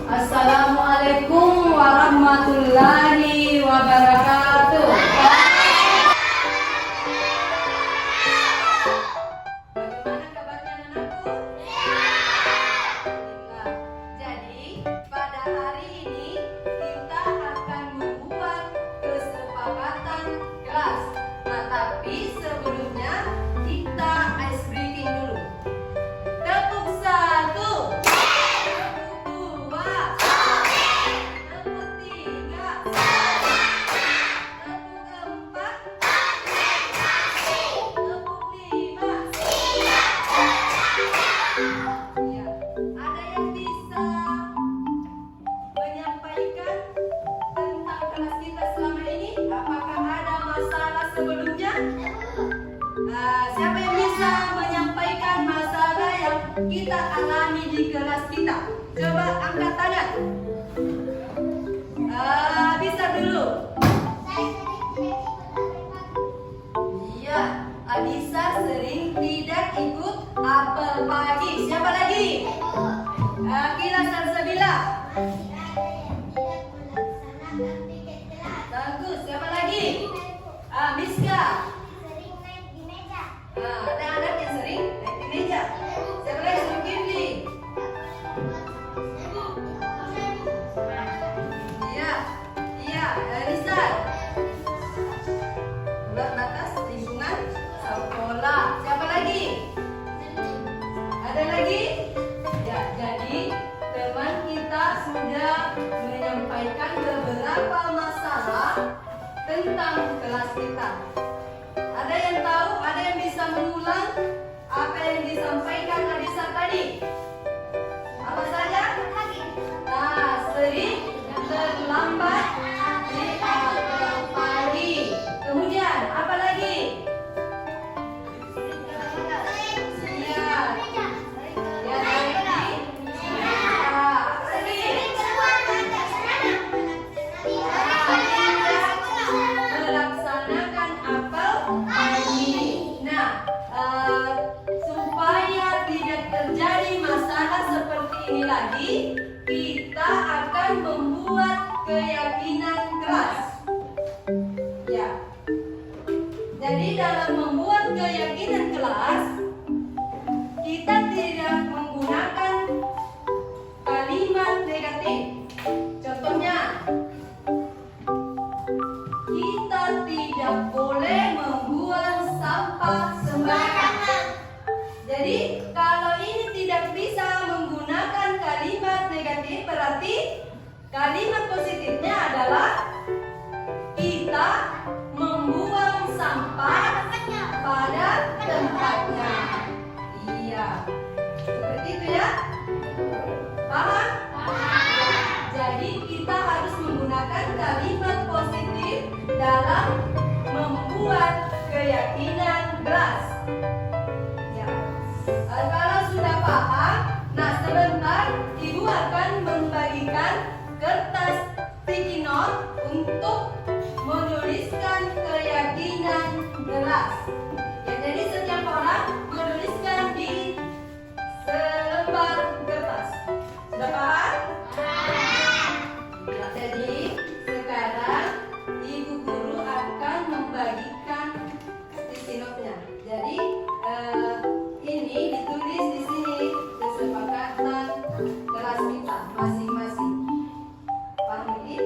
Assalamualaikum warahmatullahi wabarakatuh. Bagaimana kabarnya anakku? Alhamdulillah. Jadi pada hari ini kita akan membuat kesepakatan kelas. Nah, tapi sebelumnya kita ice breaking dulu. Tepuk satu. Siapa yang bisa menyampaikan masalah yang kita alami di kelas kita? Coba angkat tangan. Bisa dulu. Iya, Adisa sering tidak ikut apel pagi. Siapa lagi? Kila Salsabila. Bagus. Siapa lagi? Miska. Ada anak yang sering naik di meja. Siapa lagi? Zulkifli. Iya, Rizal. Bulat batas lingkungan sekolah. Siapa lagi? Ada lagi? Ya, jadi teman kita sudah menyampaikan beberapa masalah tentang kelas kita. Ada yang tahu? Ada yang bisa mengulang apa yang disampaikan Adisa tadi? Apa saja? Nah, sering terlambat di apel pagi. Kemudian apa lagi? Iya. Ya, melaksanakan apel pagi. Nah, supaya tidak terjadi masalah seperti ini lagi, kita akan membuat keyakinan kelas. Ya. Jadi dalam membuat keyakinan kelas, kita tidak menggunakan kalimat negatif. Contohnya, kita tidak boleh membuang sampah sembarangan. Jadi kalau ini tidak bisa menggunakan kalimat negatif, berarti kalimat positifnya adalah kita membuang sampah pada tempatnya. Iya, seperti itu ya. Paham? Jadi kita harus menggunakan kalimat positif dalam membuat keyakinan kelas. Ya. Kalau sudah paham, nah sebentar Ibu akan membagikan kertas sticky note untuk menuliskan keyakinan kelas. Ya, jadi setiap orang menuliskan di selembar kertas. Sudah paham? Ya, jadi sekarang Ibu Guru akan membagikan sticky note-nya. Jadi ini ditulis di sini kesepakatan kelas kita masing-masing. Paham ini?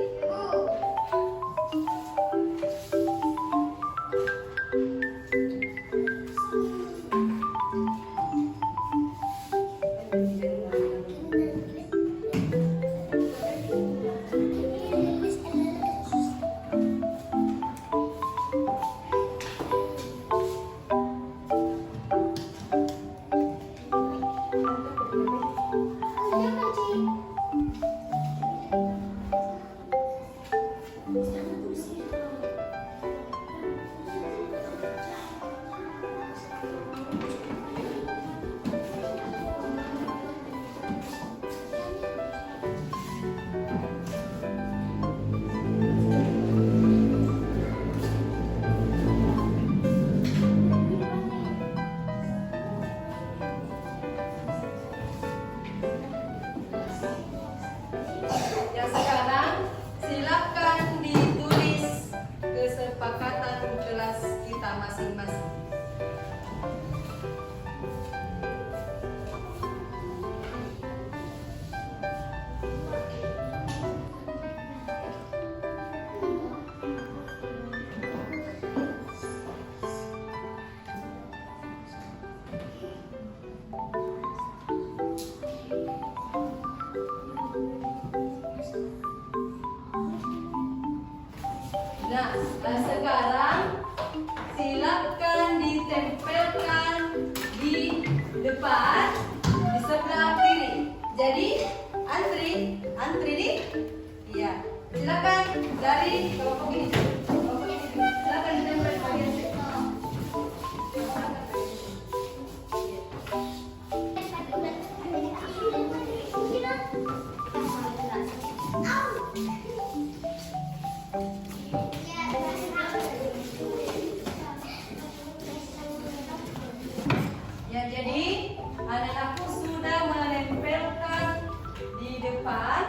Nah, sekarang silakan ditempelkan di depan di sebelah kiri. Jadi antri di, iya. Silakan dari kelompok ini. Silakan ditempel bagian sini. Ya, jadi anak-anakku sudah menempelkan di depan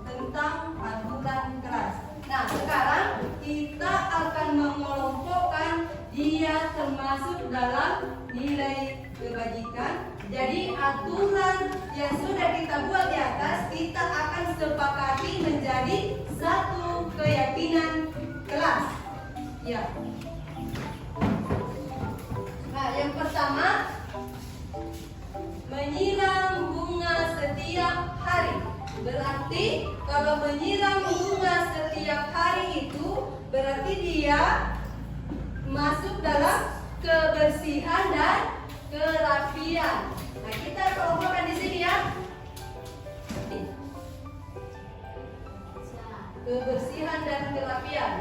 tentang aturan kelas. Nah, sekarang kita akan mengelompokkan dia termasuk dalam nilai kebajikan. Jadi aturan yang sudah kita buat di atas kita akan sepakati menjadi satu keyakinan kelas. Ya. Nah, yang pertama, menyiram bunga setiap hari. Berarti kalau menyiram bunga setiap hari itu berarti dia masuk dalam kebersihan dan kerapian. Nah, kita kelompokkan di sini ya. Kebersihan dan kerapian.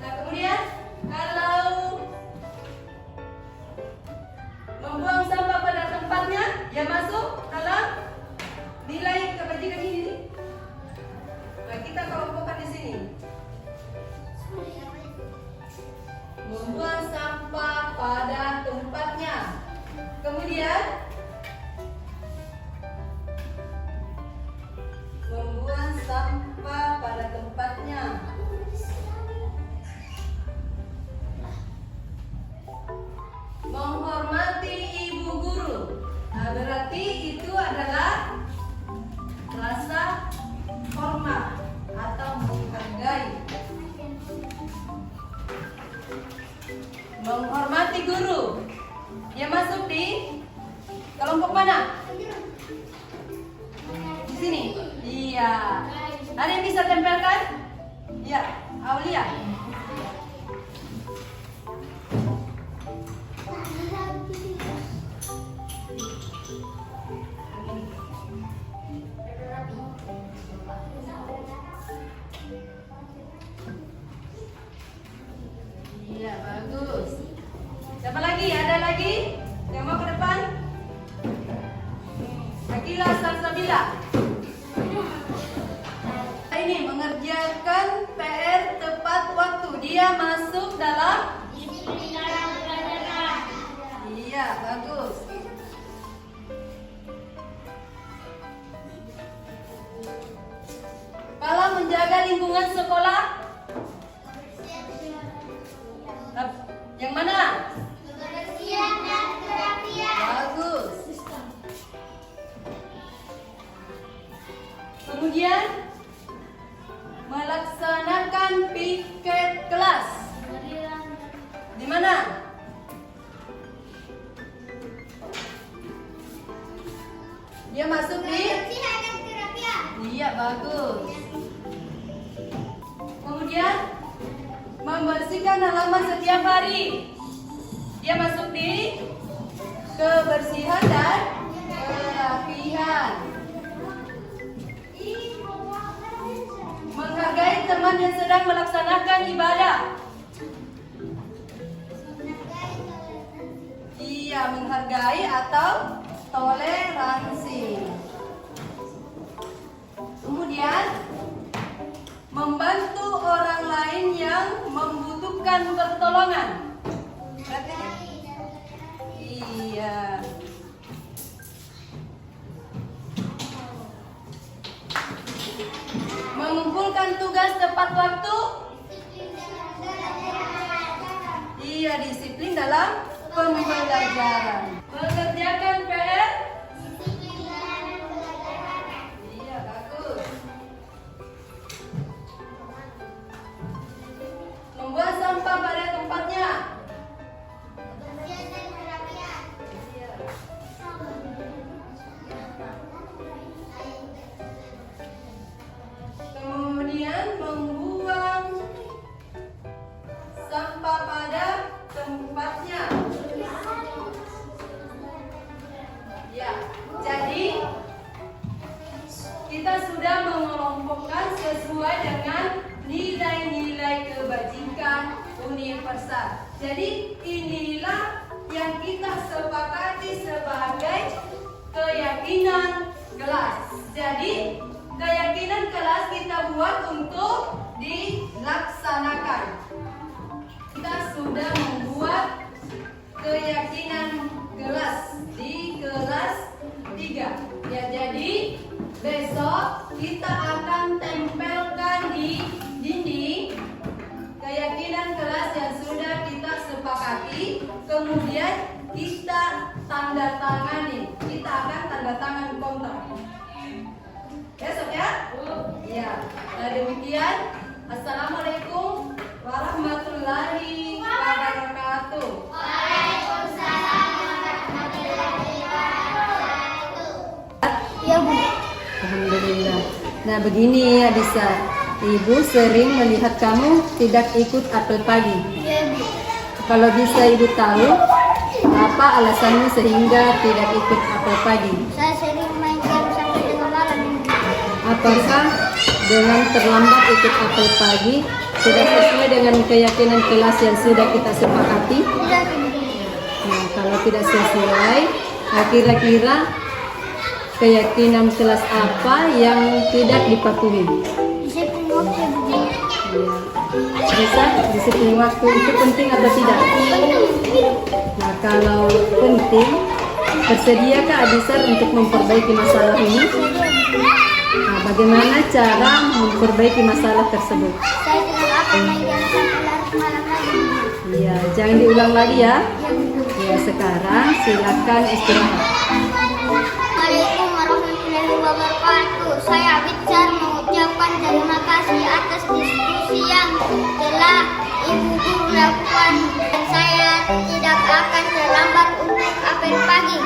Nah, kemudian kalau membuang sampah pada tempatnya, dia masuk dalam nilai kebajikan ini. Nah, kita kelompokkan di sini. Membuang sampah pada tempatnya. Kemudian membuang sampah pada tempatnya. Menghormati ibu guru. Nah, berarti itu adalah rasa hormat atau menghargai. Menghormati guru. Dia masuk di kelompok mana? Di sini. Iya. Ada yang bisa tempelkan? Iya, Aulia. Iya, bagus. Siapa lagi? Ada lagi? Yang mau ke depan? Akila Salsabila. Ini mengerjakan PR tepat waktu. Dia masuk dalam disiplin pelajaran. Iya, bagus. Kalau menjaga lingkungan sekolah, yang mana? Kebersihan dan kerapian. Bagus. Kemudian melaksanakan piket kelas. Di mana? Dia masuk di kebersihan dan kerapian. Iya, bagus. Kemudian membersihkan halaman setiap hari. Dia masuk di kebersihan dan kerapian. Menghargai teman yang sedang melaksanakan ibadah. Iya, menghargai atau toleransi. Kemudian membantu orang lain yang membutuhkan pertolongan. Iya. Mengumpulkan tugas tepat waktu. Iya, disiplin dalam pembelajaran. Mengerjakan PR. Iya, bagus. Membuang sampah pada tempatnya. kebajikan universal. Jadi inilah yang kita sepakati sebagai keyakinan kelas. Jadi keyakinan kelas kita buat untuk dilaksanakan. Kita sudah membuat keyakinan kelas di kelas 3. Ya, jadi besok kita akan tempelkan di dinding keyakinan kelas yang sudah kita sepakati. Kemudian kita tanda tangani. Kita akan tanda tangan kontrak. Besok ya? Ya. Nah, demikian. Assalamualaikum warahmatullahi wabarakatuh. Waalaikumsalam warahmatullahi wabarakatuh. Ya, Bu. Alhamdulillah. Nah, begini Adisa, Ibu sering melihat kamu tidak ikut apel pagi. Ya, Bu. Kalau bisa Ibu tahu apa alasanmu sehingga tidak ikut apel pagi? Saya sering main game sampai tengah malam, Bu. Apakah dengan terlambat ikut apel pagi sudah sesuai dengan keyakinan kelas yang sudah kita sepakati? Tidak, Bu. Nah, kalau tidak sesuai, kira-kira keyakinan kelas apa yang tidak dipatuhi? Disiplin waktu, Bu. Ya. Bisa disiplin waktu itu penting atau tidak? Nah, kalau penting, bersediakah Adisa untuk memperbaiki masalah ini? Nah, bagaimana cara memperbaiki masalah tersebut? Saya tidak akan main game sampai larut malam lagi, Bu. Ya, jangan diulang lagi ya. Ya, Bu. Ya, sekarang silakan istirahat. Assalamualaikum warahmatullahi wabarakatuh. Saya Bicar mengucapkan terima kasih atas diskusi yang telah Ibu Guru lakukan, dan saya tidak akan terlambat untuk apel pagi.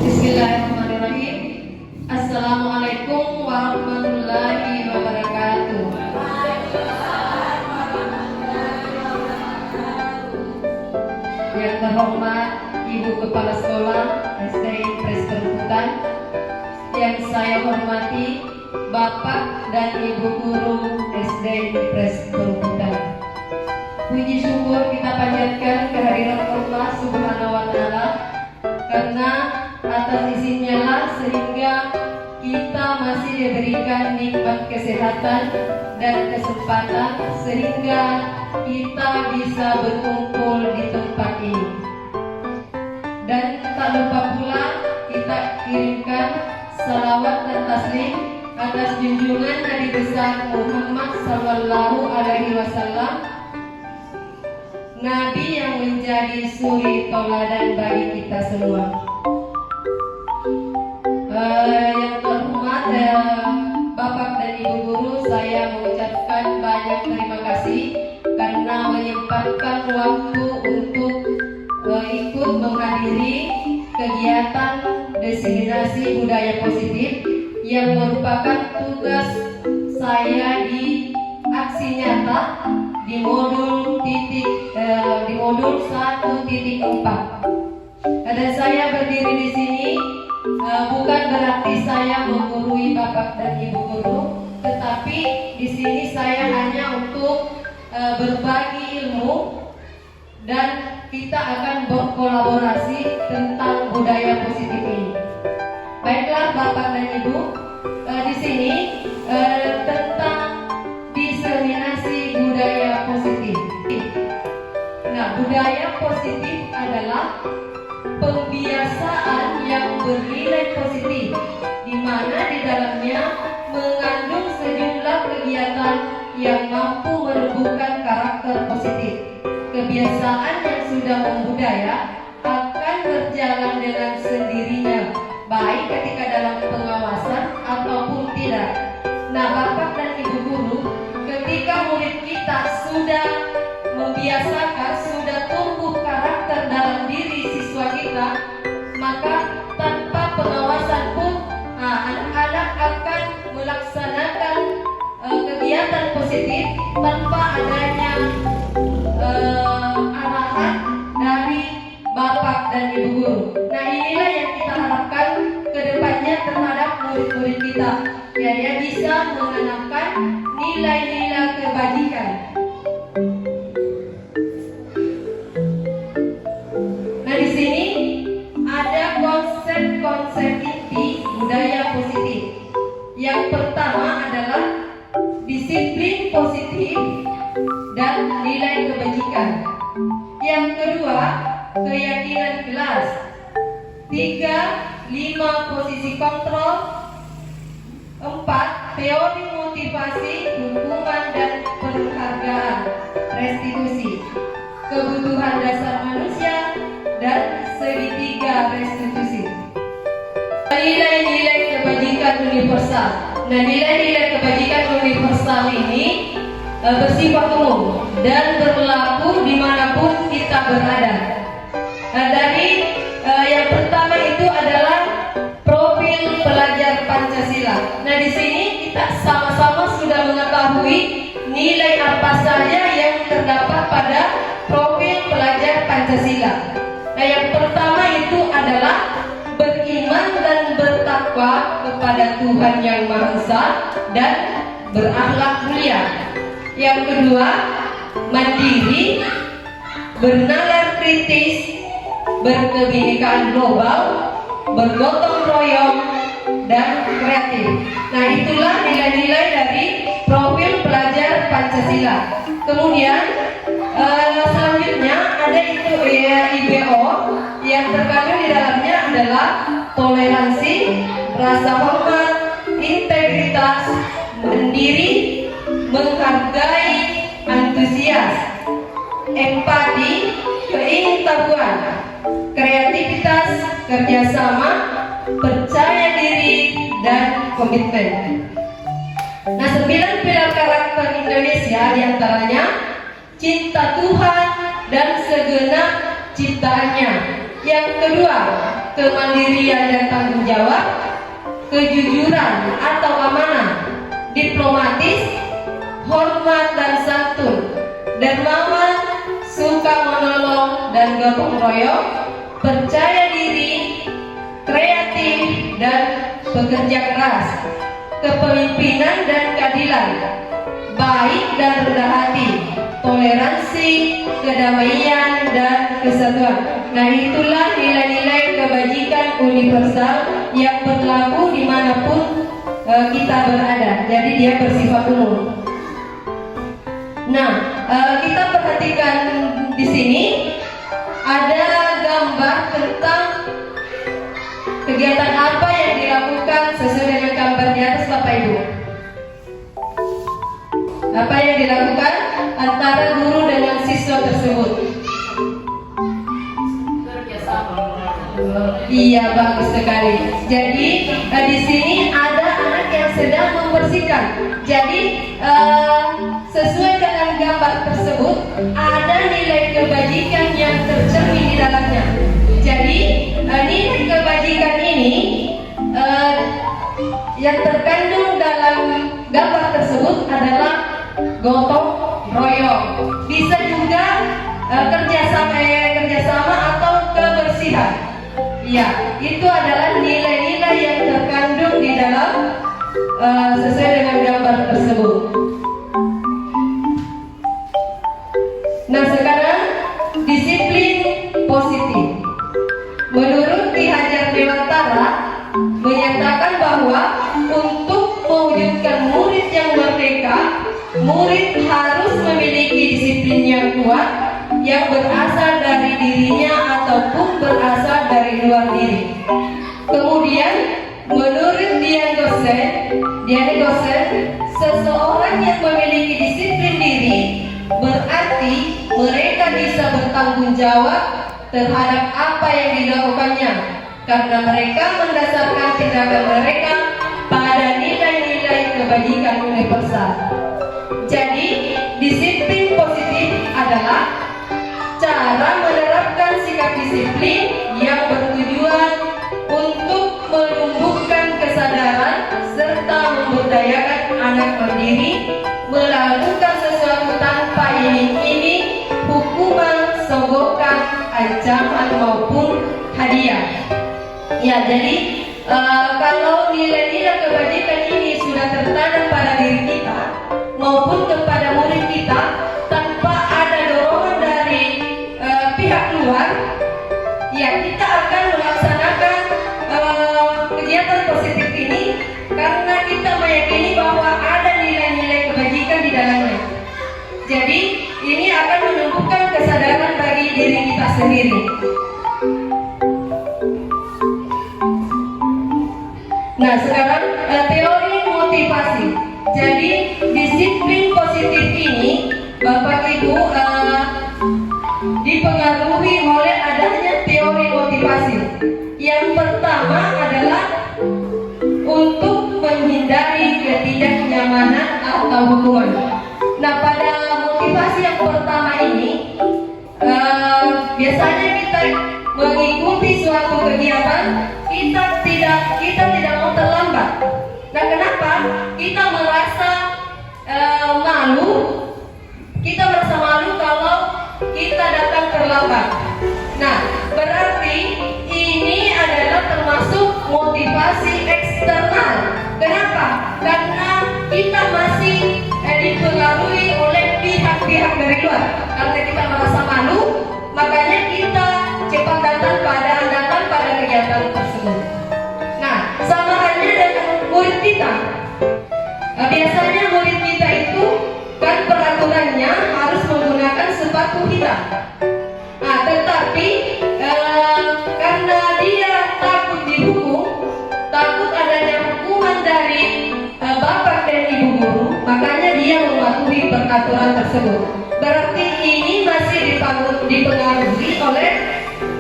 Bismillahirrahmanirrahim. Assalamualaikum warahmatullahi wabarakatuh. Yang terhormat Ibu Kepala Sekolah SD Presiden Hutan, yang saya hormati Bapak dan Ibu Guru SD Presiden Hutan. Puji syukur kita panjatkan kehadiran Allah Subhanahu wa Ta'ala, karena atas izinnya lah sehingga kita masih diberikan nikmat kesehatan dan kesempatan sehingga kita bisa berkumpul di tempat ini. Dan tak lupa pula kita kirimkan salawat dan taslim atas junjungan Nabi besar Muhammad Sallallahu Alaihi Wasallam, Nabi yang menjadi suri tauladan bagi kita semua. Yang terhormat Bapak dan Ibu Guru, saya mengucapkan banyak terima kasih karena menyempatkan waktu untuk ikut menghadiri kegiatan diseminasi budaya positif yang merupakan tugas saya di aksi nyata di modul 1.4. Dan saya berdiri di sini bukan berarti saya menggurui Bapak dan Ibu Guru, tetapi di sini saya hanya untuk berbagi ilmu dan kita akan berkolaborasi tentang budaya positif ini. Baiklah Bapak dan Ibu, di sini tentang diseminasi budaya positif. Nah, budaya positif adalah pembiasaan yang bernilai positif, di mana di dalamnya mengandung sejumlah kegiatan yang mampu menumbuhkan karakter positif. Kebiasaan yang sudah membudaya akan berjalan dengan sendirinya, baik ketika dalam pengawasan ataupun tidak. Nah, Bapak dan Ibu Guru, ketika murid kita sudah membiasakan, sudah tumbuh karakter dalam diri siswa kita, maka tanpa pengawasan pun anak-anak akan melaksanakan kegiatan positif tanpa adanya arahan dari Bapak dan Ibu Guru. Nah, inilah yang kita harapkan ke depannya terhadap murid-murid kita, ya, dia bisa menanamkan nilai-nilai kebajikan dan nilai kebajikan. Yang kedua, keyakinan kelas. 3, 5 posisi kontrol. 4, teori motivasi, hukuman dan penghargaan, restitusi, kebutuhan dasar manusia, dan segitiga restitusi. Nilai-nilai kebajikan universal. Nah, nilai-nilai kebajikan universal ini bersifat umum dan berlaku dimanapun kita berada. Dari yang pertama itu adalah profil pelajar Pancasila. Nah, di sini kita sama-sama sudah mengetahui nilai apa saja yang terdapat pada profil pelajar Pancasila. Nah, yang pertama itu adalah beriman dan bertakwa kepada Tuhan Yang Maha Esa dan berakhlak mulia. Yang kedua, mandiri, bernalar kritis, berkebinekaan global, bergotong royong, dan kreatif. Nah, itulah nilai-nilai dari profil pelajar Pancasila. Kemudian selanjutnya ada itu IBO yang terkandung di dalamnya adalah toleransi, rasa hormat, integritas, mandiri, menghargai, antusias, empati, keingintahuan, kreativitas, kerjasama, percaya diri, dan komitmen. Nah, 9 pilar karakter Indonesia diantaranya cinta Tuhan dan segenap ciptaannya. Yang kedua, kemandirian dan tanggung jawab, kejujuran atau amanah, diplomatis, hormat dan santun, dermawan, suka menolong dan gotong royong, percaya diri, kreatif dan bekerja keras, kepemimpinan dan keadilan, baik dan rendah hati, toleransi, kedamaian dan kesatuan. Nah, itulah nilai-nilai kebajikan universal yang berlaku dimanapun kita berada. Jadi dia bersifat umum. Nah, kita perhatikan di sini ada gambar tentang kegiatan apa yang dilakukan sesuai dengan gambar di atas, Bapak Ibu. Apa yang dilakukan antara guru dengan siswa tersebut? Iya, bagus sekali. Jadi di sini ada anak yang sedang membersihkan. Jadi sesuai dengan gambar tersebut ada nilai kebajikan yang tercermin di dalamnya. Jadi nilai kebajikan ini yang terkandung dalam gambar tersebut adalah gotong royong. Bisa juga kerjasama atau kebersihan. Ya, itu adalah nilai-nilai yang terkandung di dalam sesuai dengan gambar tersebut. Nah, sekarang disiplin positif. Menurut Ki Hajar Dewantara menyatakan bahwa untuk mewujudkan murid yang merdeka, murid harus memiliki disiplin yang kuat yang berasal dari dirinya ataupun berasal dari luar diri. Kemudian menurut Dian Gosen, seseorang yang memiliki disiplin diri berarti mereka bisa bertanggung jawab terhadap apa yang dilakukannya, karena mereka mendasarkan tindakan mereka pada nilai-nilai kebajikan universal. Jadi, disiplin positif adalah cara menerapkan sikap disiplin yang bertujuan untuk menumbuhkan kesadaran serta memberdayakan anak mandiri, melakukan sesuatu tanpa iming-iming, hukuman, sogokan, ancaman maupun hadiah. Ya, jadi kalau nilai-nilai kebajikan ini sudah tertanam pada diri kita maupun kepada murid kita tanpa ada dorongan dari pihak luar, ya kita akan melaksanakan kegiatan positif ini karena kita meyakini bahwa ada nilai-nilai kebajikan di dalamnya. Jadi ini akan menumbuhkan kesadaran bagi diri kita sendiri. Nah, sekarang teori motivasi. Jadi disiplin positif ini Bapak Ibu dipengaruhi oleh adanya teori motivasi. Yang pertama adalah untuk menghindari ketidaknyamanan atau hukuman. Nah, pada motivasi yang pertama ini biasanya kita mengikuti suatu kegiatan, kita tidak mau terlambat. Nah, kenapa? Kita merasa malu. Kita merasa malu kalau kita datang terlambat. Nah, berarti ini adalah termasuk motivasi eksternal. Kenapa? Karena kita masih dipengaruhi oleh pihak-pihak dari luar. Karena kita merasa malu, makanya kita cepat datang pada kegiatan tersebut. Nah, sama halnya dengan murid kita. Biasanya murid kita itu kan peraturannya harus menggunakan sepatu hitam. Nah, tetapi karena dia takut dihukum, takut adanya hukuman dari bapak dan ibu guru, makanya dia mematuhi peraturan tersebut. Berarti ini masih dipengaruhi oleh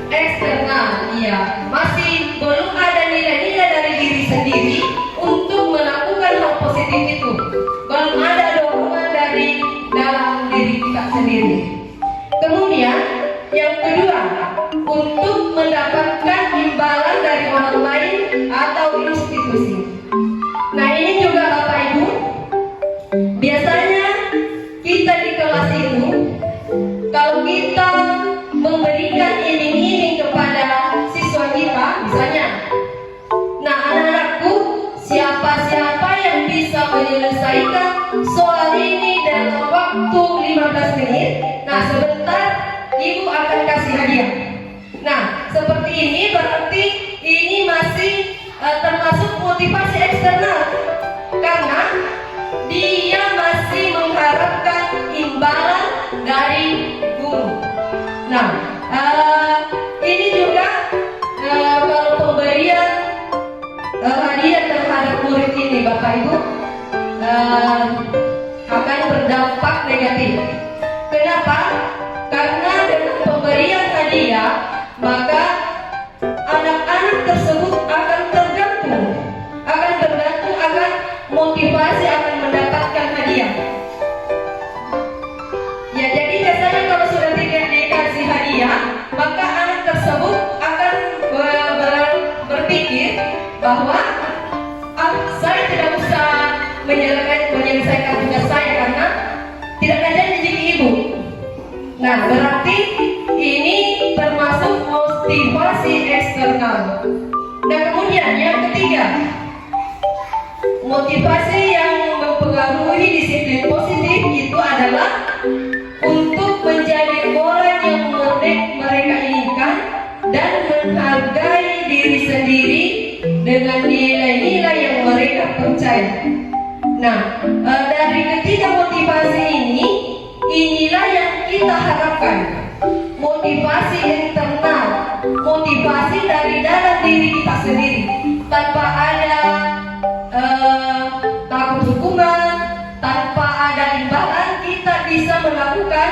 eksternal. Iya, masih belum ada nilai-nilai dari diri sendiri untuk melakukan hal positif itu. Belum ada dorongan dari dalam diri kita sendiri. Kemudian yang kedua, untuk mendapatkan imbalan dari orang lain atau institusi. Nah, ini juga Bapak Ibu, biasanya kita di kelas itu, kalau kita memberikan iming-iming kepada siswa kita, misalnya, nah anak-anakku, siapa-siapa yang bisa menyelesaikan soal ini dalam waktu 15 menit, nah sebentar ibu akan kasih hadiah. Nah, seperti ini berarti ini masih termasuk motivasi eksternal, karena dia masih mengharapkan imbalan dari guru. Nah, ini juga kalau pemberian hadiah terhadap murid ini Bapak Ibu akan berdampak negatif. Kenapa? Karena dengan pemberian hadiah, maka anak-anak tersebut akan tergantung, akan motivasi akan mendapatkan hadiah. Ya, jadi biasanya kalau sudah tidak dikasih hadiah, maka anak tersebut akan berpikir bahwa saya tidak usah menyelesaikan tugas saya karena tidak ada janji ibu. Nah, berarti ini termasuk motivasi eksternal. Nah, kemudian yang ketiga, motivasi yang mempengaruhi disiplin positif itu adalah untuk menjadi orang yang mereka inginkan dan menghargai diri sendiri dengan nilai-nilai yang mereka percaya. Nah, dari ketiga motivasi ini, inilah yang kita harapkan. Motivasi internal, motivasi dari dalam diri kita sendiri, tanpa ada takut hukuman, tanpa ada imbalan, kita bisa melakukan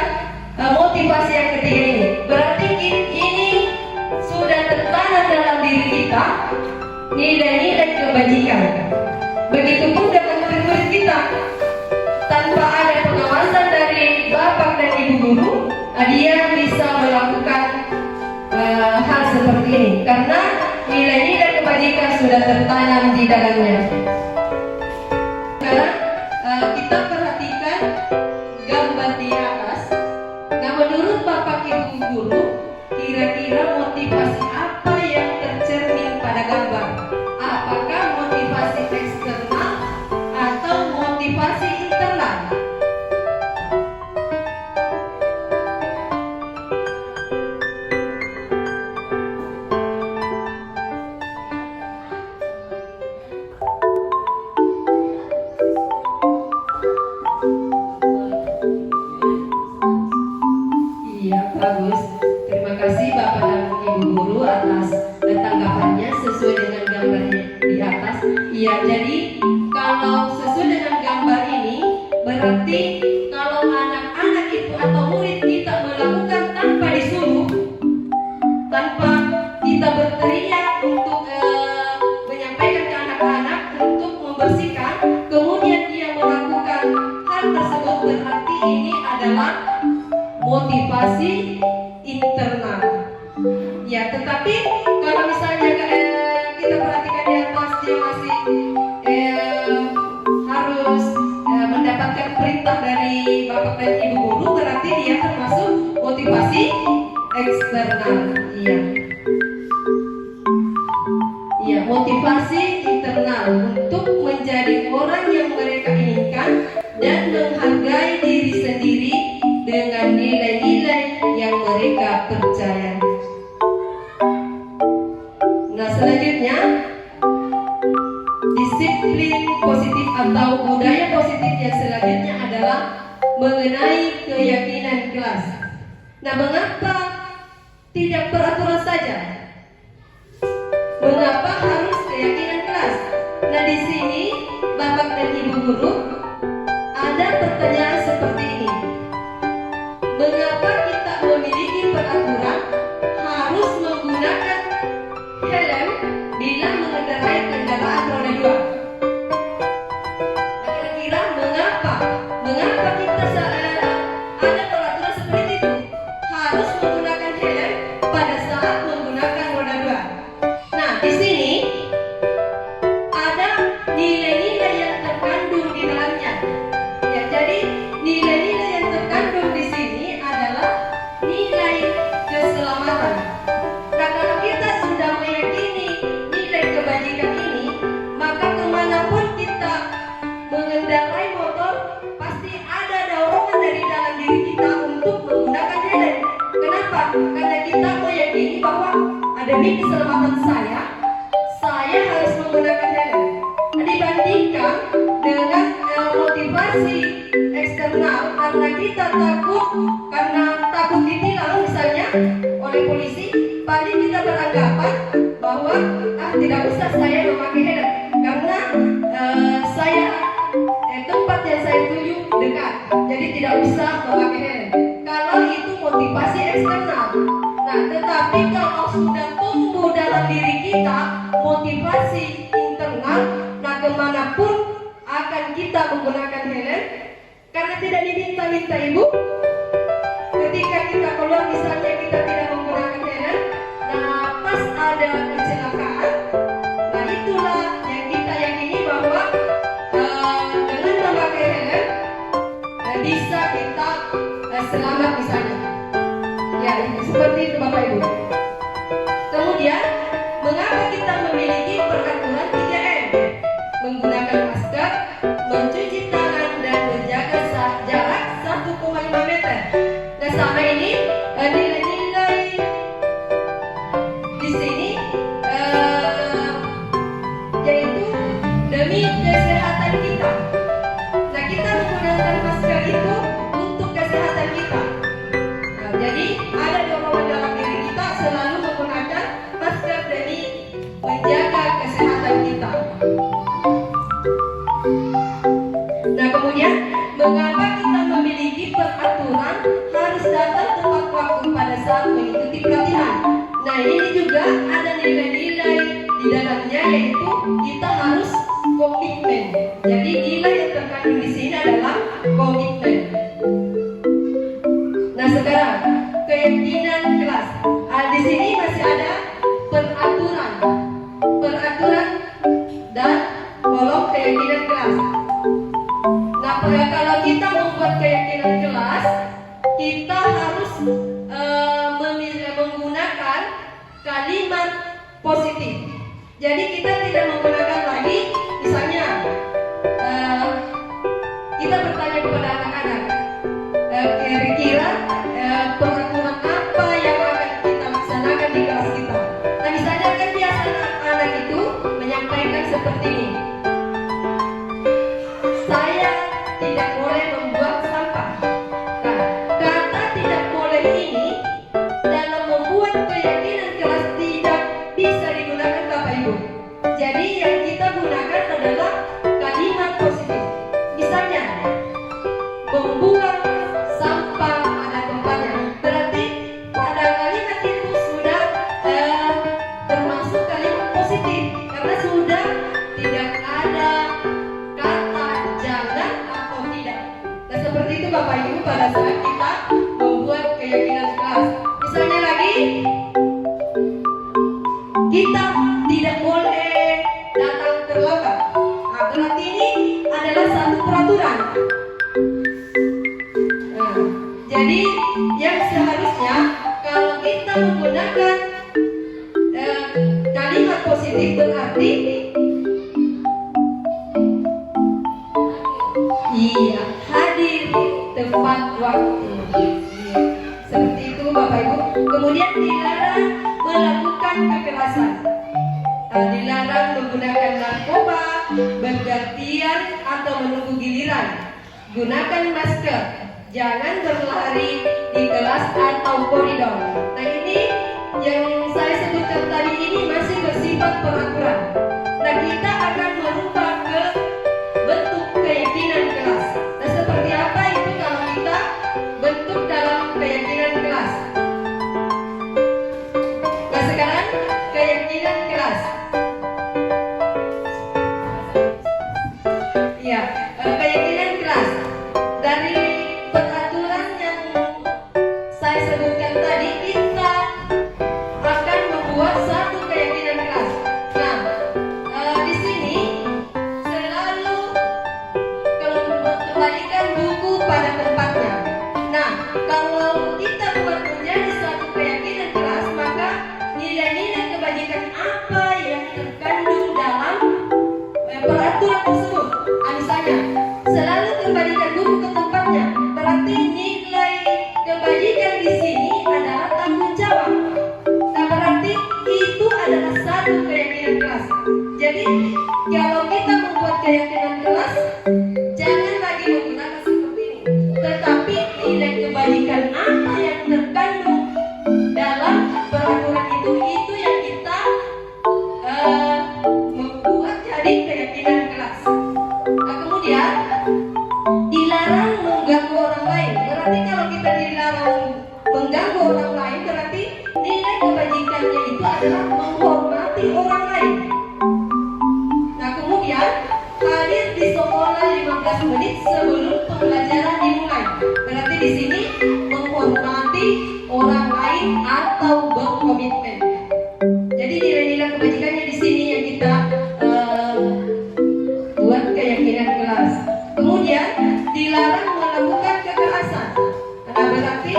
motivasi yang ketiga ini. Berarti ini sudah tertanam dalam diri kita nilai-nilai kebajikan. Begitupun dengan murid-murid kita, tanpa ada pengawasan dari bapak dan ibu guru, dia bisa melakukan hal seperti ini karena nilai-nilai kebajikan sudah tertanam di dalamnya. Sekarang kita perhatikan gambar di atas. Nah, menurut bapak ibu guru, kira-kira motivasi apa yang tercermin pada gambar? Apakah motivasi eksternal atau motivasi internal? berarti kalau anak-anak itu atau murid kita melakukan tanpa disuruh, tanpa kita berteriak untuk menyampaikan ke anak-anak untuk membersihkan, kemudian dia melakukan hal tersebut, berarti ini adalah motivasi internal. Ya, tetapi kalau misalnya kita perhatikan di atas, dia masih harus mendapatkan perintah dari bapak dan ibu guru, berarti dia termasuk motivasi eksternal. Iya. Iya, motivasi internal untuk menjadi orang yang mereka inginkan dan menghargai diri sendiri dengan nilai-nilai yang mereka percaya. Nah, selanjutnya disiplin positif atau budaya positif yang selanjutnya adalah mengenai keyakinan kelas. Nah, mengapa tidak peraturan saja? Mengapa harus keyakinan kelas? Nah, di sini Bapak dan Ibu guru ada pertanyaan seperti ini. Mengapa kita memiliki peraturan harus menggunakan helm bila mengendarai kendaraan roda 2? Kira-kira mengapa? Mengapa kita ada peraturan seperti itu? Harus menggunakan helm pada saat menggunakan roda 2. Nah, di sini ada nilai-nilai yang terkandung di dalamnya. Ya, jadi nilai-nilai yang terkandung di sini adalah nilai keselamatan. Nah, kalau kita sudah meyakini nilai kebajikan ini, maka kemanapun kita mengendarai motor, pasti ada dorongan dari dalam diri kita untuk menggunakan helm. Kenapa? Karena kita meyakini bahwa demi keselamatan saya harus menggunakan helm. Dibandingkan dengan motivasi eksternal, karena kita takut ditilang misalnya oleh polisi, paling kita beranggapan bahwa tidak usah saya memakai helm karena tempat yang saya tuju dekat, jadi tidak usah memakai helm. Kalau itu motivasi eksternal. Nah, tetapi kalau sudah tumbuh dalam diri kita motivasi internal, nah kemanapun akan kita menggunakan helm. Karena tidak diminta-minta ibu, ketika kita keluar misalnya kita tidak menggunakan helm, nah pas ada kecelakaan, nah itulah yang kita yakini bahwa dengan memakai helm bisa kita selamat misalnya. Ya, seperti itu Bapak Ibu. Kemudian, mengapa kita memiliki peraturan 3M? Menggunakan masker, mencuci tangan, dan menjaga jarak 1,5 meter. Nah, sama ini nilai-nilai di sini yaitu demi kesehatan kita. Nah, kita menggunakan masker itu untuk kesehatan kita. Nah, jadi ada dorongan dalam diri kita selalu menggunakan masker demi menjaga kesehatan kita. Nah, kemudian mengapa kita memiliki peraturan harus datang tepat waktu pada saat mengikuti pelatihan? Nah, ini juga ada nilai-nilai di dalamnya, yaitu kita harus komitmen. Jadi nilai yang terkandung di sini adalah komitmen. Nah, sekarang keyakinan kelas. Di sini masih ada peraturan dan kolom keyakinan kelas. Nah, kalau kita membuat keyakinan kelas, kita harus menggunakan kalimat positif. Jadi kita tidak menggunakan lagi, misalnya kita bertanya kepada anak-anak, kira-kira peraturan apa yang akan kita laksanakan di kelas kita. Nah, misalnya kan biasa anak-anak itu menyampaikan seperti ini. Saya tidak boleh membuat sampah. Nah, kata tidak boleh ini dalam membuat keyakinan kelas tidak bisa digunakan Bapak Ibu. Jadi yang seperti itu Bapak Ibu pada saat kita membuat keyakinan kelas. Misalnya lagi, kita tidak boleh datang terlambat. Nah, berarti ini adalah satu peraturan. Nah, jadi yang seharusnya kalau kita menggunakan kalimat positif berarti iya, hadir tepat waktu. Seperti itu Bapak Ibu. Kemudian dilarang melakukan kekerasan. Dilarang menggunakan narkoba, bergantian atau menunggu giliran. Gunakan masker. Jangan berlari di kelas atau koridor. Nah, ini yang saya sebutkan tadi ini masih bersifat peraturan. Nah, kita akan merubah ke bentuk keyakinan kelas. Nah, seperti apa itu kalau kita bentuk dalam keyakinan kelas? Nah, sekarang keyakinan kelas. Ya, keyakinan kelas. Dari peraturan yang saya sebutkan tadi, kita akan membuat satu keyakinan kelas. Nah, di sini selalu kembalikan buku pada tempatnya. Nah, kalau kita buat menjadi suatu keyakinan kelas, maka nilai-nilai kebajikan apa yang terkandung dalam peraturan tersebut. Misalnya, selalu kembalikan buku ke tempatnya. Berarti nilai kebajikan di sini adalah tanggung jawab. Nah, berarti itu adalah satu keyakinan kelas. Jadi, kalau kita membuat keyakinan kelas, jangan lagi menggunakan seperti ini. Tetapi nilai kebajikan apa yang terkandung dalam peraturan itu yang kita membuat jadi keyakinan kelas. Nah, kemudian dilarang mengganggu orang lain. Berarti kalau kita dilarang mengganggu orang lain, berarti nilai kebajikannya itu adalah menghormati orang lain. Nah, kemudian hadir di sekolah 15 menit sebelum pembelajaran dimulai. Berarti di sini menghormati orang lain atau berkomitmen. Jadi nilai-nilai kebajikannya di sini yang kita buat keyakinan kelas. Kemudian dilarang melakukan kekerasan. Nah, berarti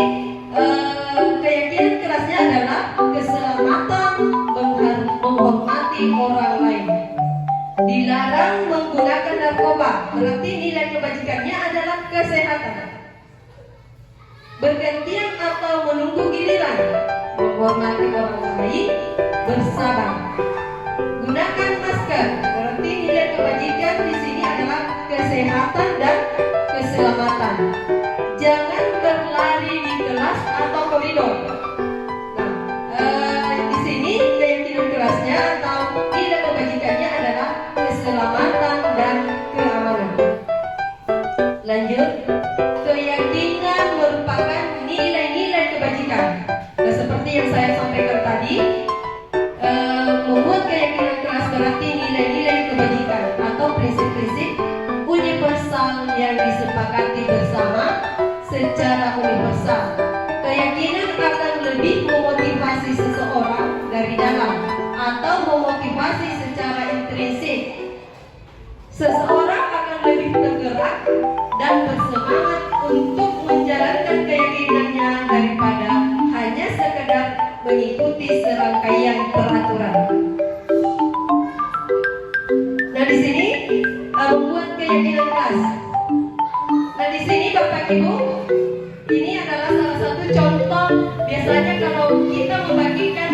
keyakinan kelasnya adalah keselamatan, menghormati orang lain. Dilarang menggunakan narkoba. Berarti nilai kebajikannya adalah kesehatan. Bergantian atau menunggu giliran. Menghormati orang lain, bersabar. Gunakan masker. Berarti nilai kebajikan di sini adalah kesehatan dan keselamatan. Jangan berlari di kelas atau koridor. Nah, di sini keyakinan kelasnya atau nilai kebajikannya adalah keselamatan dan keamanan. Lanjut, keyakinan merupakan nilai-nilai kebajikan. Nah, seperti yang saya sampaikan tadi, membuat keyakinan kelas berarti nilai-nilai kebajikan atau prinsip-prinsip universal yang disepakati bersama secara universal. Keyakinan akan lebih memotivasi seseorang dari dalam atau memotivasi secara intrinsik. Seseorang akan lebih tergerak dan bersemangat untuk menjalankan keyakinannya daripada hanya sekedar mengikuti serangkaian peraturan. Nah, di sini membuat keyakinan kelas. Nah, di sini Bapak Ibu, ini adalah salah satu contoh. Biasanya kalau kita membagikan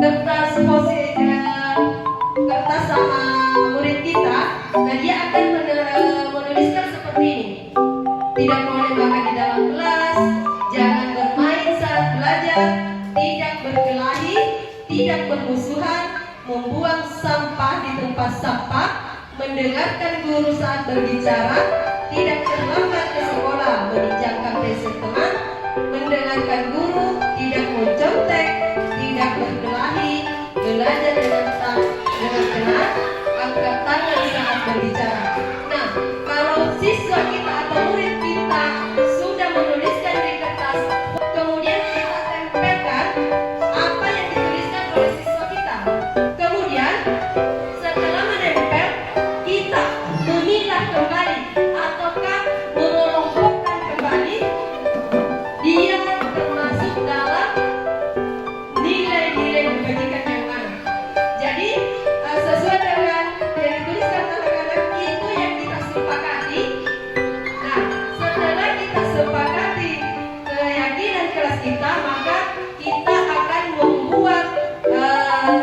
kertas sama murid kita, nah dia akan menuliskan seperti ini. Tidak boleh makan di dalam kelas, jangan bermain saat belajar, tidak berkelahi, tidak bermusuhan, membuang sampah di tempat sampah, mendengarkan guru saat berbicara, tidak terlambat ke sekolah, meminjamkan pensil teman, mendengarkan guru, tidak mencontek, tidak berkelahi, belajar dengan tenang, angkat tangan saat berbicara. Nah, kalau siswa kita atau murid kita kita, maka kita akan membuat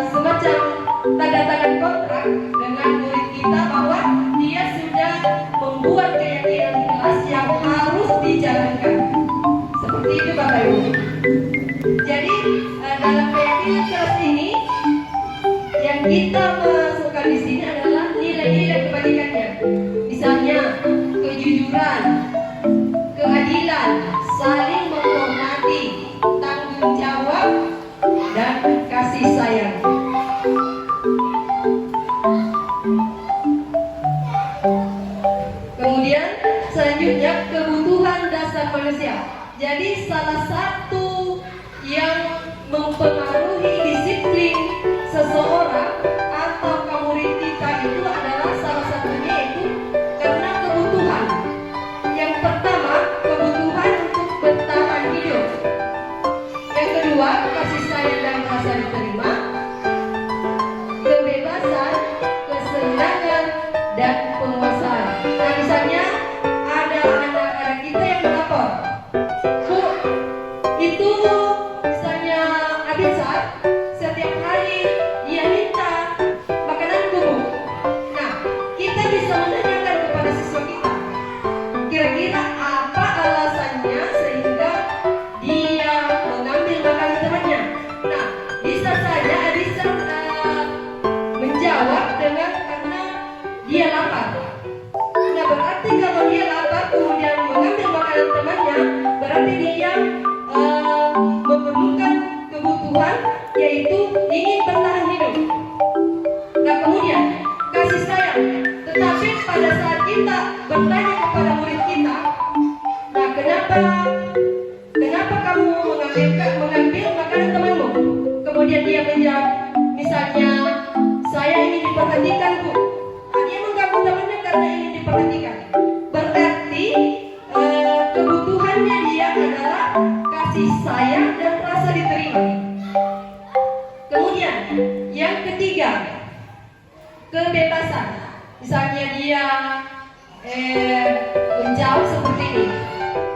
semacam tanda tangan kontrak dengan murid kita bahwa dia sudah membuat keyakinan kelas yang harus dijalankan. Seperti itu Bapak Ibu. Jadi dalam keyakinan kelas ini yang kita masukkan di sini adalah nilai-nilai kebaikannya. Misalnya kejujuran, keadilan, saling menghormati, tanggung jawab, dan kasih sayang. Kemudian selanjutnya kebutuhan dasar manusia. Jadi salah satu yang mempengaruhi disiplin seseorang atau murid kita itu adalah salah satunya itu karena kebutuhan. Yang pertama, kebutuhan untuk bertahan hidup. Yang kedua, kasih sayang dan rasa diterima, kebebasan, kesenangan, dan penguasaan. Nah, misalnya ada anak-anak kita yang melapor, Bu, itu misalnya Abisar setiap hari dia minta makanan tubuh. Nah, kita bisa menanyakan kepada siswa kita, kira-kira apa alasannya sehingga dia mengambil makanan temannya. Nah, bisa saja Abisar menjawab dengan karena dia lapar. Nah, berarti kalau dia lapar kemudian mengambil makanan temannya, berarti dia memerlukan kebutuhan yaitu ingin bertahan hidup. Nah, kemudian kasih sayang. Tetapi pada saat kita bertanya kepada murid kita, nah kenapa kamu mengambil makanan temanmu? Kemudian dia menjawab, misalnya saya ingin diperhatikan Bu. Nah, dia mengganggu temannya karena ingin diperhatikan. Berarti kebutuhannya dia adalah kasih sayang dan rasa diterima. Kemudian yang ketiga, kebebasan. Misalnya dia menjawab seperti ini,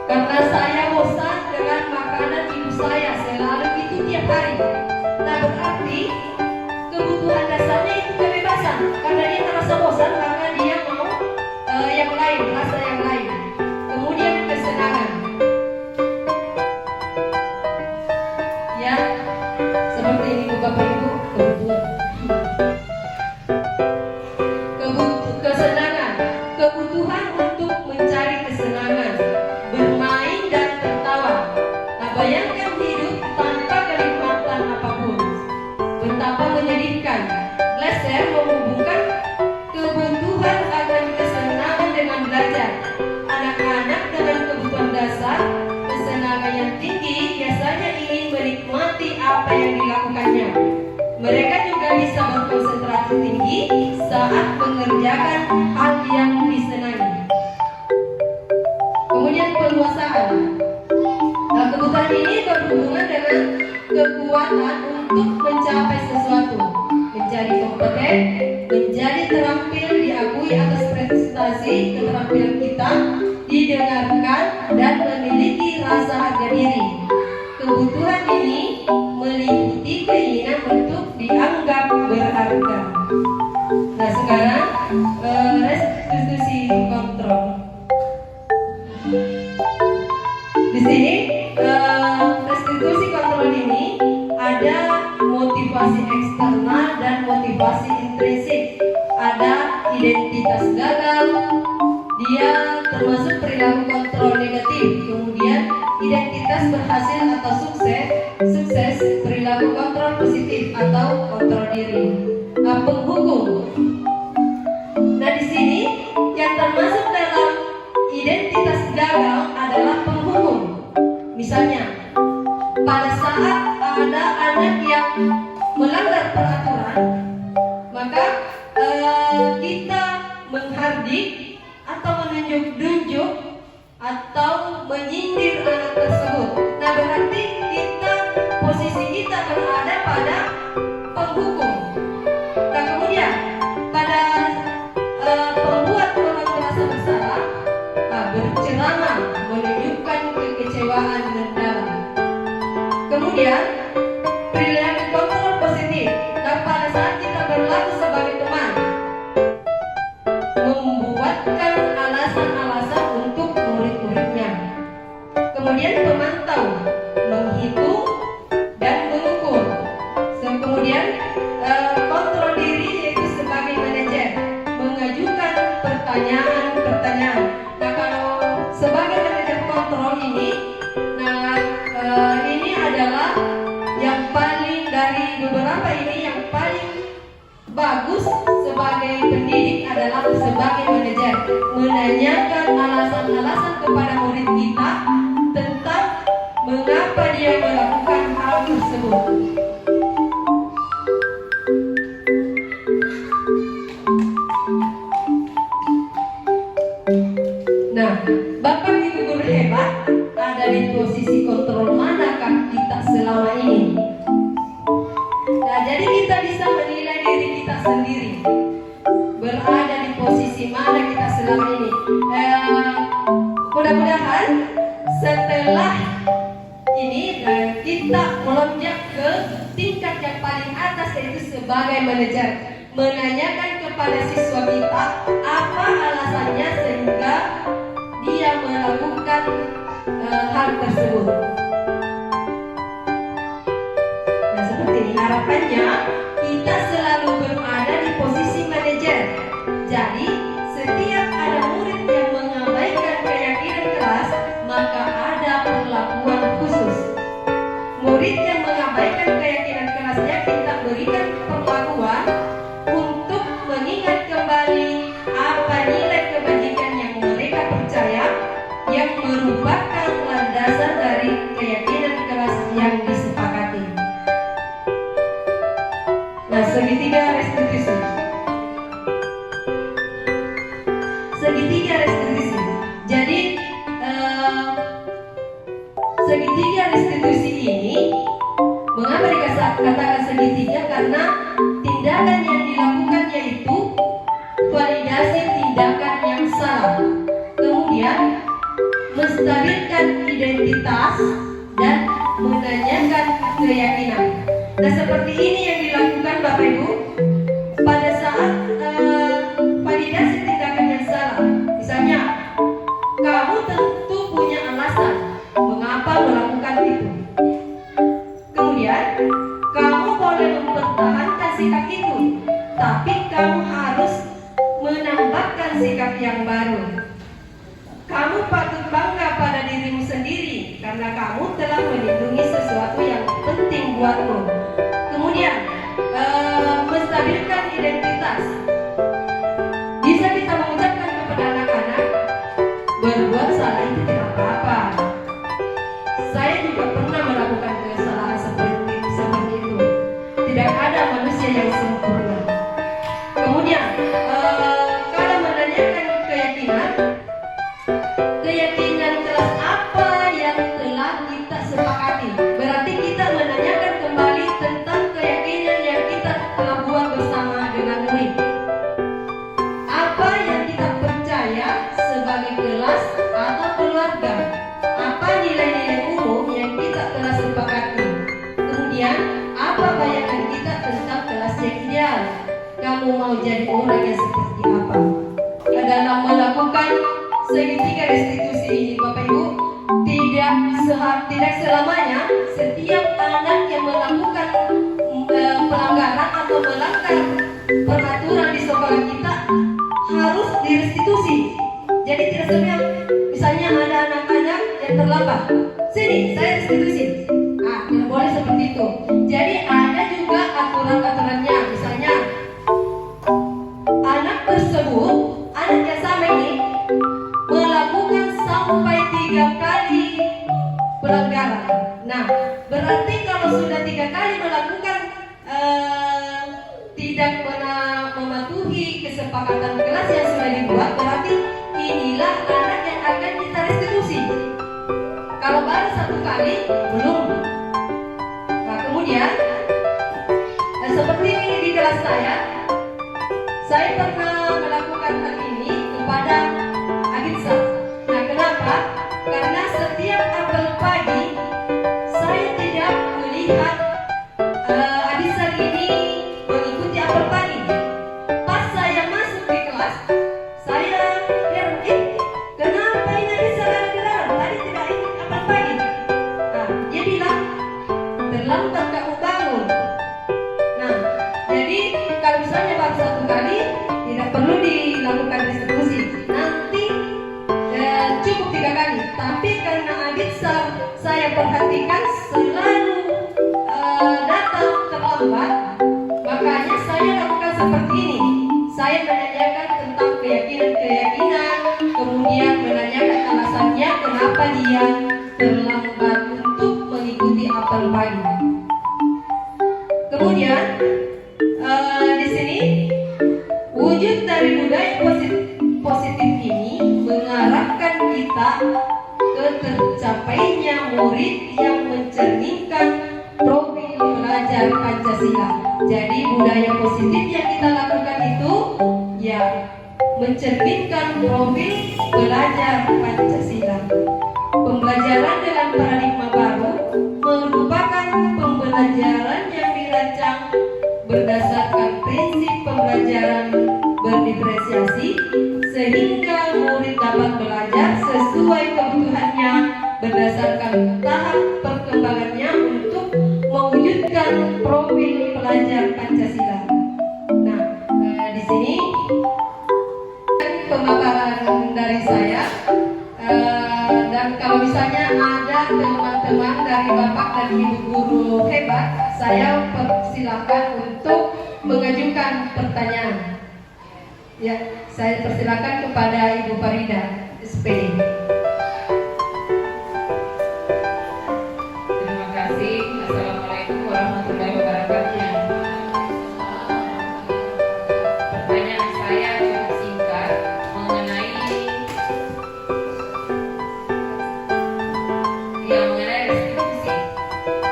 karena saya bosan dengan makanan ibu saya selalu itu tiap hari. Nah, berarti kebutuhan dasarnya itu kebebasan. Karena dia merasa bosan, maka dia mau yang lain, rasa yang lain. Kemudian kesenangan. Ya, seperti ini Bapak Ibu, kesenangan, kebutuhan untuk mencari kesenangan, bermain dan tertawa. Nah, bayangkan hidup tanpa kenikmatan apapun, betapa menyedihkan. Glasser menghubungkan kebutuhan akan kesenangan dengan belajar. Anak-anak dengan kebutuhan dasar, kesenangan yang tinggi biasanya ingin menikmati apa yang dilakukannya. Mereka juga bisa berkonsentrasi tinggi saat mengerjakan hal yang disenangi. Kemudian penguasaan. Nah, kebutuhan ini berhubungan dengan kekuatan untuk mencapai sesuatu, menjadi kompeten, menjadi terampil, diakui atas prestasi keterampilan kita, didengarkan, dan memiliki rasa harga diri. Kebutuhan ini meliputi keinginan untuk dianggap berharga. Nah, sekarang restitusi kontrol. Di sini restitusi kontrol ini ada motivasi eksternal dan motivasi intrinsik. Ada identitas gagal, dia termasuk perilaku kontrol negatif. Kemudian identitas berhasil atau sukses perilaku kontrol positif atau kontrol diri. Nah, penghukum. Nah, di sini yang termasuk dalam identitas gagal adalah penghukum. Misalnya, pada saat ada anak yang melanggar peraturan, maka kita menghardik atau menunjuk-nunjuk atau menyindir anak tersebut. Nah, berarti posisi kita berada pada penghukum. Nah, kemudian pada pembuat orang merasa bersalah, berceramah menunjukkan kekecewaan mendalam. Kemudian perilaku kontrol positif. Nah, pada saat kita berlaku sebagai teman, membuatkan alasan-alasan untuk murid-muridnya. Kemudian pemantau, menghitung dan mengukur. Kemudian kontrol diri, yaitu sebagai manajer, mengajukan pertanyaan-pertanyaan. Nah, kalau sebagai manajer kontrol ini, ini adalah yang paling dari beberapa ini yang paling bagus sebagai pendidik adalah sebagai manajer, menanyakan alasan-alasan kepada murid kita tentang mengapa dia melakukan hal tersebut. Nah, Bapak Ibu guru hebat, ada di posisi kontrol manakah kita selama ini? Nah, jadi kita bisa menilai diri kita sendiri, berada di posisi mana kita selama ini. Mudah-mudahan setelah ini kita melonjak ke tingkat yang paling atas, yaitu sebagai manajer, menanyakan kepada siswa kita apa alasannya sehingga dia melakukan hal tersebut. Nah, seperti ini harapannya kita selalu berada di posisi manajer. Jadi setiap ada murid yang mengabaikan keyakinan kelas, maka ada perlakuan khusus. Murid yang mengabaikan keyakinan kelasnya, kita berikan perlakuan untuk mengingat kembali apa nilai kebajikan yang mereka percaya, yang merupakan landasan dari keyakinan kelas yang disepakati. Nah, segitiga restitusi. Segitiga restitusi. Jadi segitiga restitusi ini, mengapa dikatakan segitiga? Karena tindakan yang dilakukan yaitu validasi tindakan yang salah, kemudian menstabilkan identitas dan menanyakan keyakinan. Nah, seperti ini yang dilakukan Bapak Ibu pada saat validasi tindakan yang salah. Misalnya, kamu tentu punya alasan mengapa melakukan itu. Kemudian, kamu boleh mempertahankan sikap itu, tapi kamu harus menambahkan sikap yang baru. Kamu patut bangga pada dirimu sendiri karena kamu telah melindungi sesuatu yang penting buatmu. Kemudian, menstabilkan identitas. Bisa kita mengucapkan kepada anak-anak, berbuat salah itu tidak apa-apa. Saya juga pernah melakukan kesalahan seperti itu. Tidak ada manusia yang sempurna. Kemudian, kalau menanyakan keyakinan kelas apa yang telah kita sepakati. Berarti kita menanyakan kembali tentang keyakinan yang kita telah buat bersama dengan murid. Apa yang kita percaya sebagai kelas atau keluarga? Apa nilai-nilai umum yang kita telah sepakati? Kemudian, apa bayangan kita tentang kelas yang ideal? Kamu mau jadi orang yang seperti apa? Dalam melakukan segitiga restitusi ini, Bapak Ibu, tidak selamanya setiap anak yang melakukan pelanggaran atau melanggar peraturan di sekolah kita harus direstitusi. Jadi tidak semua, misalnya ada anak-anak yang terlambat, sini saya restitusi. Tidak boleh seperti itu. Jadi ada juga aturan-aturannya. Misalnya anak tersebut, anak yang sama ini melakukan sampai 3 kali pelanggaran. Nah, berarti kalau sudah 3 kali melakukan tidak mematuhi kesepakatan kelas yang sudah dibuat, berarti inilah anak yang akan kita restitusi. Kalau baru 1 kali, belum. Nah, kemudian seperti di kelas saya pernah melakukan hal ini kepada Agitsa. Nah, kenapa? Karena setiap apel pagi saya tidak besar saya perhatikan selalu datang terlambat, makanya saya lakukan seperti ini. Saya menanyakan tentang keyakinan-keyakinan, kemudian menanyakan alasannya kenapa dia terlambat untuk mengikuti apel pagi. Kemudian di sini wujud dari budaya positif ini mengarahkan kita ke tercapainya murid yang mencerminkan profil pelajar Pancasila. Jadi budaya positif yang kita lakukan itu ya mencerminkan profil pelajar Pancasila. Pembelajaran dengan paradigma baru merupakan pembelajaran yang dirancang berdasarkan prinsip pembelajaran berdiferensiasi sehingga murid dapat belajar sesuai kebutuhannya berdasarkan tahap perkembangannya untuk mewujudkan profil pelajar Pancasila. Nah, di sini pemaparan dari saya. Dan kalau misalnya ada teman-teman dari Bapak dan Ibu guru hebat, saya persilakan untuk mengajukan pertanyaan. Ya, saya persilakan kepada Ibu Farida, SPD. Terima kasih. Assalamualaikum warahmatullahi wabarakatuh. Pertanyaan saya cukup singkat mengenai restitusi.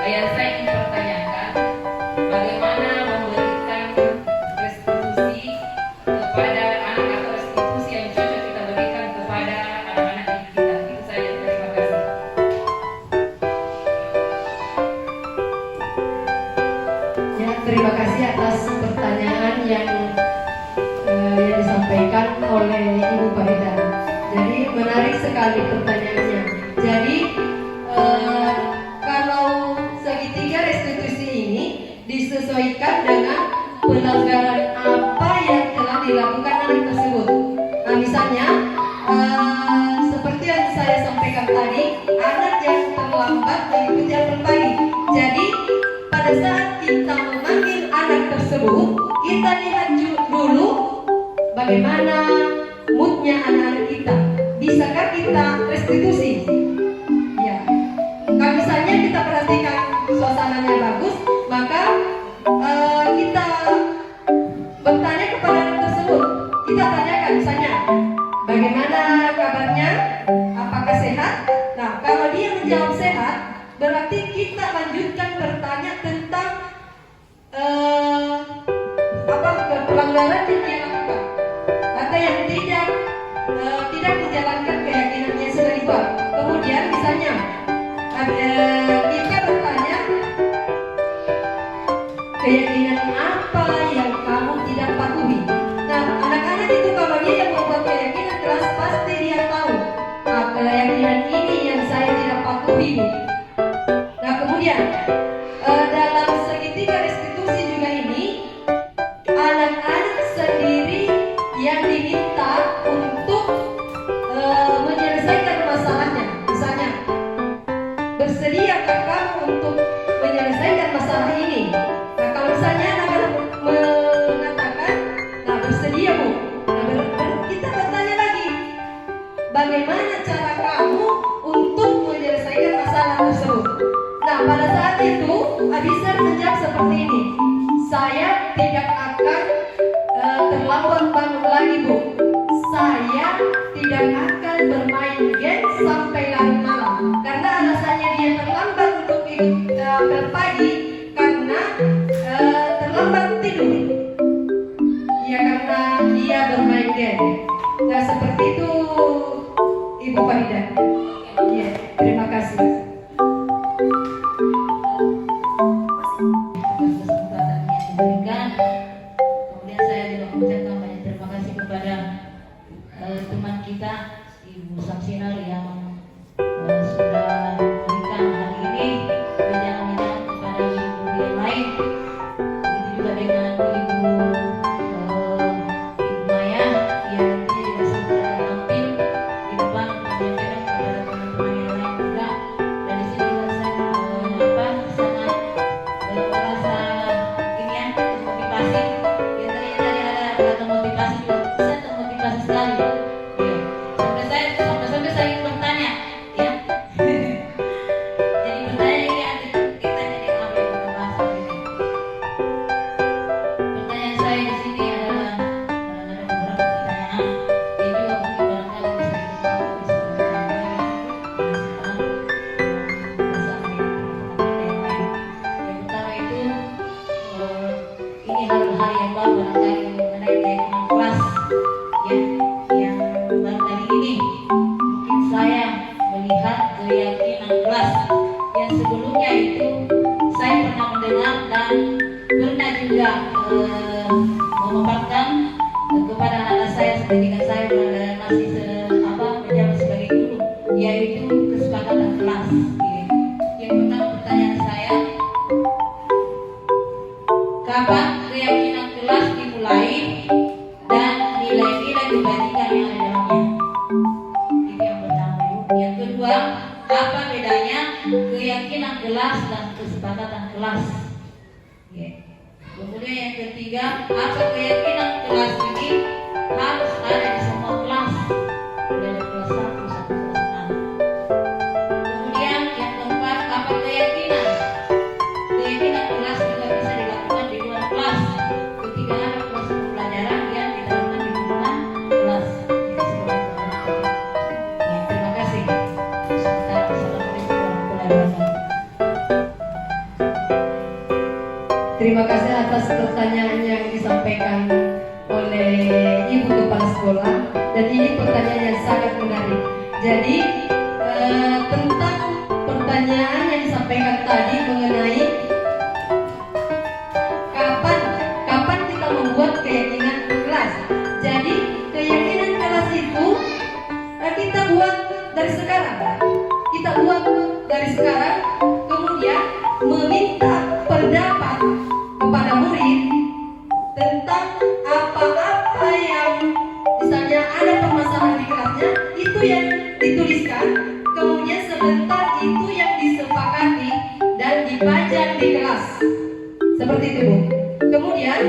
Yang saya ingin pertanyakan, bagaimana memberikan restitusi kepada anak atau restitusi yang cocok kita berikan kepada anak-anak kita. Itu saja, terima kasih. Ya, terima kasih atas pertanyaan yang disampaikan oleh Ibu Farida. Jadi menarik sekali pertanyaannya. Jadi kalau segitiga restitusi ini disesuaikan dengan pelanggaran apa yang telah dilakukan anak tersebut. Nah, misalnya seperti yang saya sampaikan tadi, anak yang terlambat mengikuti apel pagi. Jadi pada saat kita memanggil anak tersebut, kita lihat dulu bagaimana moodnya anak-anak kita. Bisakah kita restitusi? Ya. Kalau misalnya kita perhatikan suasananya bagus, maka kita bertanya kepada anak tersebut. Kita tanyakan misalnya, bagaimana kabarnya? Apakah sehat? Nah, kalau dia menjawab sehat, berarti kita lanjutkan bertanya tentang apa pelanggaran yang dia lakukan atau yang tidak menjalankan keyakinannya sudah dibuat. Kemudian misalnya kita bertanya, keyakinan apa yang kamu tidak patuhi? Nah, anak-anak itu kalau dia yang membuat keyakinan keras, pasti dia tahu, nah, keyakinan ini yang saya tidak patuhi. Nah, kemudian dalam segitiga restitusi juga ini, anak-anak sendiri yang diminta untuk menyelesaikan masalahnya. Misalnya, bersediakah kamu untuk menyelesaikan masalah ini? Nah, kalau misalnya anak-anak mengatakan, nah bersedia Bu. Nah, kita bertanya lagi, bagaimana cara kamu untuk menyelesaikan masalah tersebut? Nah, pada saat itu Abisar menjawab seperti ini, saya tidak akan terlambat bangun lagi Bu. Saya tidak akan bermain game sampai larut malam. Karena alasannya dia terlambat untuk ikut apel pagi karena terlambat tidur. Ya, karena dia bermain game. Nah, seperti itu Ibu Farida. Ya, terima kasih. Kesempatan yang diberikan. Kemudian saya juga mengucapkan banyak terima kasih kepada teman kita Ibu Samsinar yang sudah memberikan hari ini wejangan-wejangan kepada ibu yang lain. Begitu juga dengan Ibu Maya yang nanti juga sempat tampil di depan menyampaikan kepada keyakinan kelas yang sebelumnya itu saya pernah mendengar dan pernah juga memaparkan kepada anak saya ketika saya masih menjabat sebagai guru, yaitu kesepakatan kelas. Yang pertama pertanyaan saya, kapan keyakinan kelas dimulai dan nilai-nilai kebaikan yang ada dalamnya? Itu yang pertama. Yang kedua, apa bedanya keyakinan kelas dan kesepakatan kelas? Kemudian yang ketiga, apa keyakinan kelas ini harus ada di semua kelas, dari kelas 1 sampai kelas 6. Kemudian yang keempat, apa keyakinan kelas juga bisa dilakukan di luar kelas ketika ada proses pembelajaran yang dilakukan di lingkungan kelas. Ya, terima kasih. Assalamualaikum warahmatullahi wabarakatuh. Terima kasih atas pertanyaan yang disampaikan oleh Ibu Kepala Sekolah, dan ini pertanyaan yang sangat menarik. Jadi tentang pertanyaan yang disampaikan tadi mengenai kapan kita membuat keyakinan kelas. Jadi keyakinan kelas itu kita buat dari sekarang. Kita buat dari sekarang, kemudian meminta pendapat kepada murid tentang apa-apa yang misalnya ada permasalahan di kelasnya, itu yang dituliskan, kemudian sebentar itu yang disepakati dan dipajang di kelas. Seperti itu, Bu. Kemudian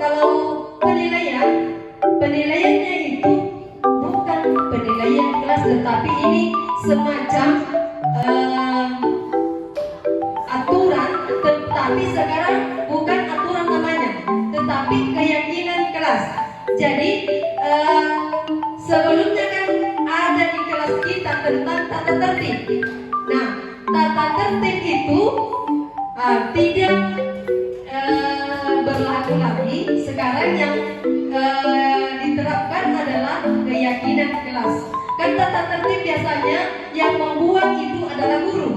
kalau penilaiannya itu bukan penilaian kelas, tetapi ini semacam aturan, tetapi sekarang bukan aturan namanya, tetapi keyakinan kelas. Jadi sebelumnya kan ada di kelas kita tentang tata tertib. Nah, tata tertib itu tidak berlaku lagi. Sekarang yang diterapkan adalah keyakinan kelas. Kan tata tertib biasanya yang membuat itu adalah guru.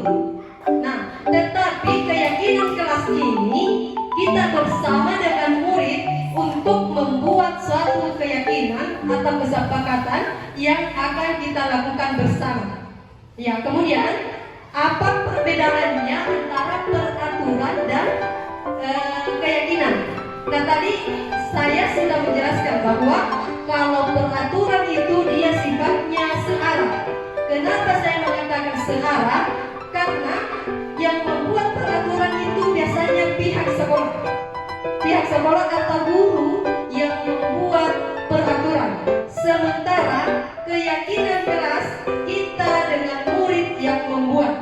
Nah, tetapi keyakinan kelas ini kita bersama dengan murid untuk membuat suatu keyakinan atau kesepakatan yang akan kita lakukan bersama. Ya, kemudian apa perbedaannya antara peraturan dan keyakinan? Nah, tadi saya sudah menjelaskan bahwa kalau peraturan itu dia sifatnya searah. Kenapa saya mengatakan searah? Karena yang membuat peraturan itu biasanya pihak sekolah. Pihak sekolah atau guru yang membuat peraturan. Sementara keyakinan kelas kita dengan murid yang membuat.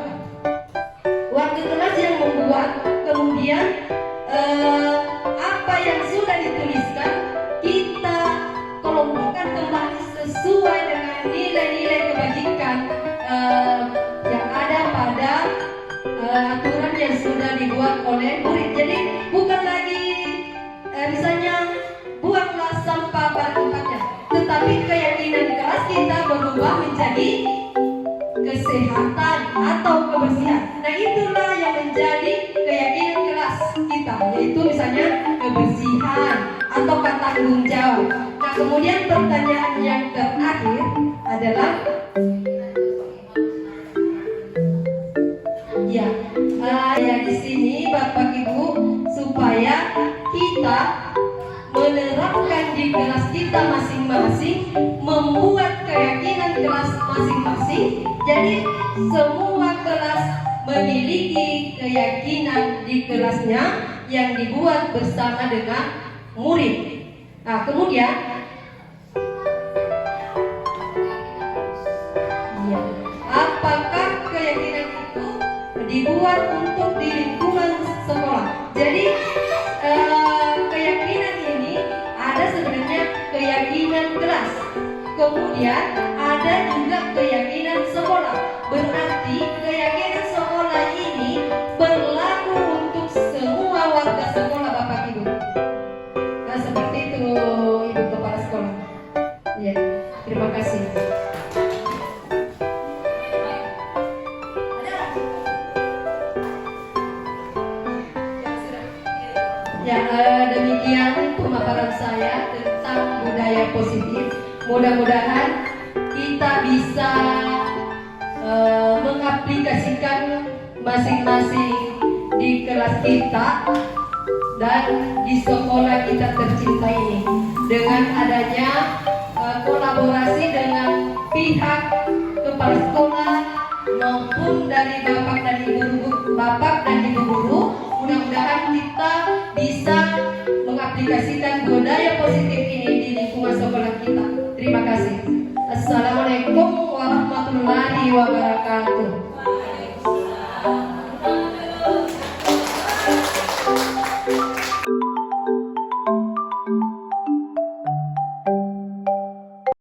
Waktu kelas yang membuat, kemudian apa yang sudah dituliskan kita kelompokkan kembali sesuai dengan nilai-nilai kebajikan yang ada pada aturan yang sudah dibuat oleh murid. Jadi bukan lagi misalnya buanglah sampah pada tempatnya, tetapi keyakinan kelas kita berubah menjadi kesehatan atau kebersihan. Nah, itulah yang menjadi keyakinan kelas kita, yaitu misalnya kebersihan atau tanggung jawab. Nah, kemudian pertanyaan yang terakhir adalah ya di sini Bapak Ibu, supaya kita menerapkan di kelas kita masing-masing, membuat keyakinan kelas masing-masing. Jadi semua kelas memiliki keyakinan di kelasnya yang dibuat bersama dengan murid. Nah, kemudian apakah keyakinan itu dibuat untuk di lingkungan sekolah? Jadi keyakinan ini ada sebenarnya keyakinan kelas, kemudian ada juga keyakinan sekolah. Berarti keyakinan sekolah ini berlaku untuk semua warga sekolah, Bapak Ibu. Nah, seperti itu Ibu Kepala Sekolah. budaya positif. Mudah-mudahan kita bisa mengaplikasikan masing-masing di kelas kita dan di sekolah kita tercinta ini dengan adanya kolaborasi dengan pihak kepala sekolah maupun dari bapak dan ibu guru. Mudah-mudahan kita bisa mengaplikasikan budaya positif ini di lingkungan sekolah kita. Terima kasih. Assalamualaikum warahmatullahi wabarakatuh.